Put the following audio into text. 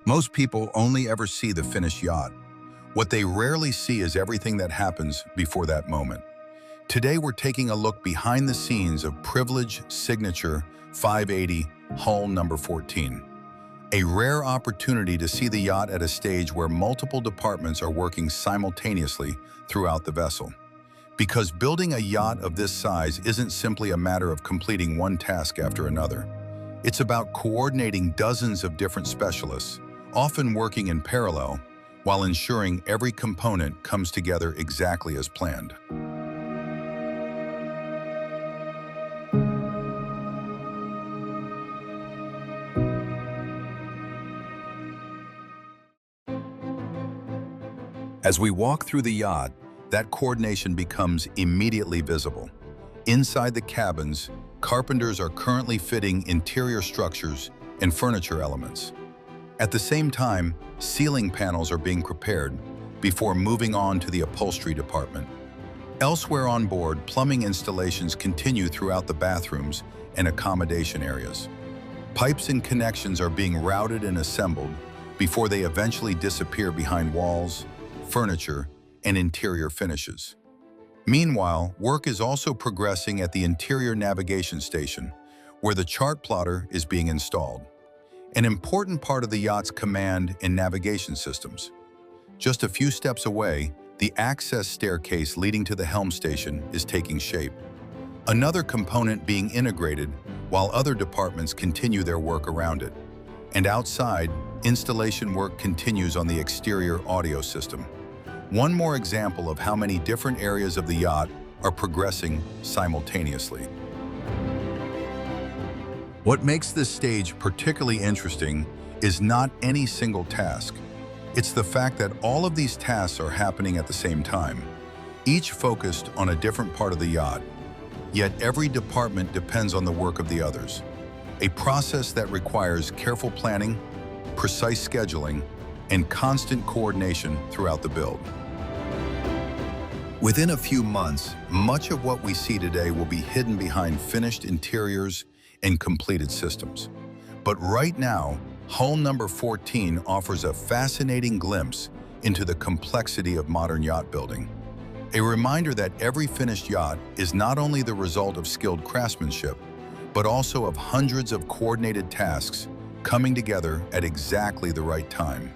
Most people only ever see the finished yacht. What they rarely see is everything that happens before that moment. Today we're taking a look behind the scenes of Privilège Signature 580 hull number 14. A rare opportunity to see the yacht at a stage where multiple departments are working simultaneously throughout the vessel. Because building a yacht of this size isn't simply a matter of completing one task after another. It's about coordinating dozens of different specialists, often working in parallel, while ensuring every component comes together exactly as planned. As we walk through the yacht, that coordination becomes immediately visible. Inside the cabins, carpenters are currently fitting interior structures and furniture elements. At the same time, ceiling panels are being prepared before moving on to the upholstery department. Elsewhere on board, plumbing installations continue throughout the bathrooms and accommodation areas. Pipes and connections are being routed and assembled before they eventually disappear behind walls, furniture, and interior finishes. Meanwhile, work is also progressing at the interior navigation station, where the chart plotter is being installed, an important part of the yacht's command and navigation systems. Just a few steps away, the access staircase leading to the helm station is taking shape, another component being integrated while other departments continue their work around it. And outside, installation work continues on the exterior audio system. One more example of how many different areas of the yacht are progressing simultaneously. What makes this stage particularly interesting is not any single task. It's the fact that all of these tasks are happening at the same time, each focused on a different part of the yacht. Yet every department depends on the work of the others, a process that requires careful planning, precise scheduling, and constant coordination throughout the build. Within a few months, much of what we see today will be hidden behind finished interiors and completed systems. But right now, hull number 14 offers a fascinating glimpse into the complexity of modern yacht building. A reminder that every finished yacht is not only the result of skilled craftsmanship, but also of hundreds of coordinated tasks coming together at exactly the right time.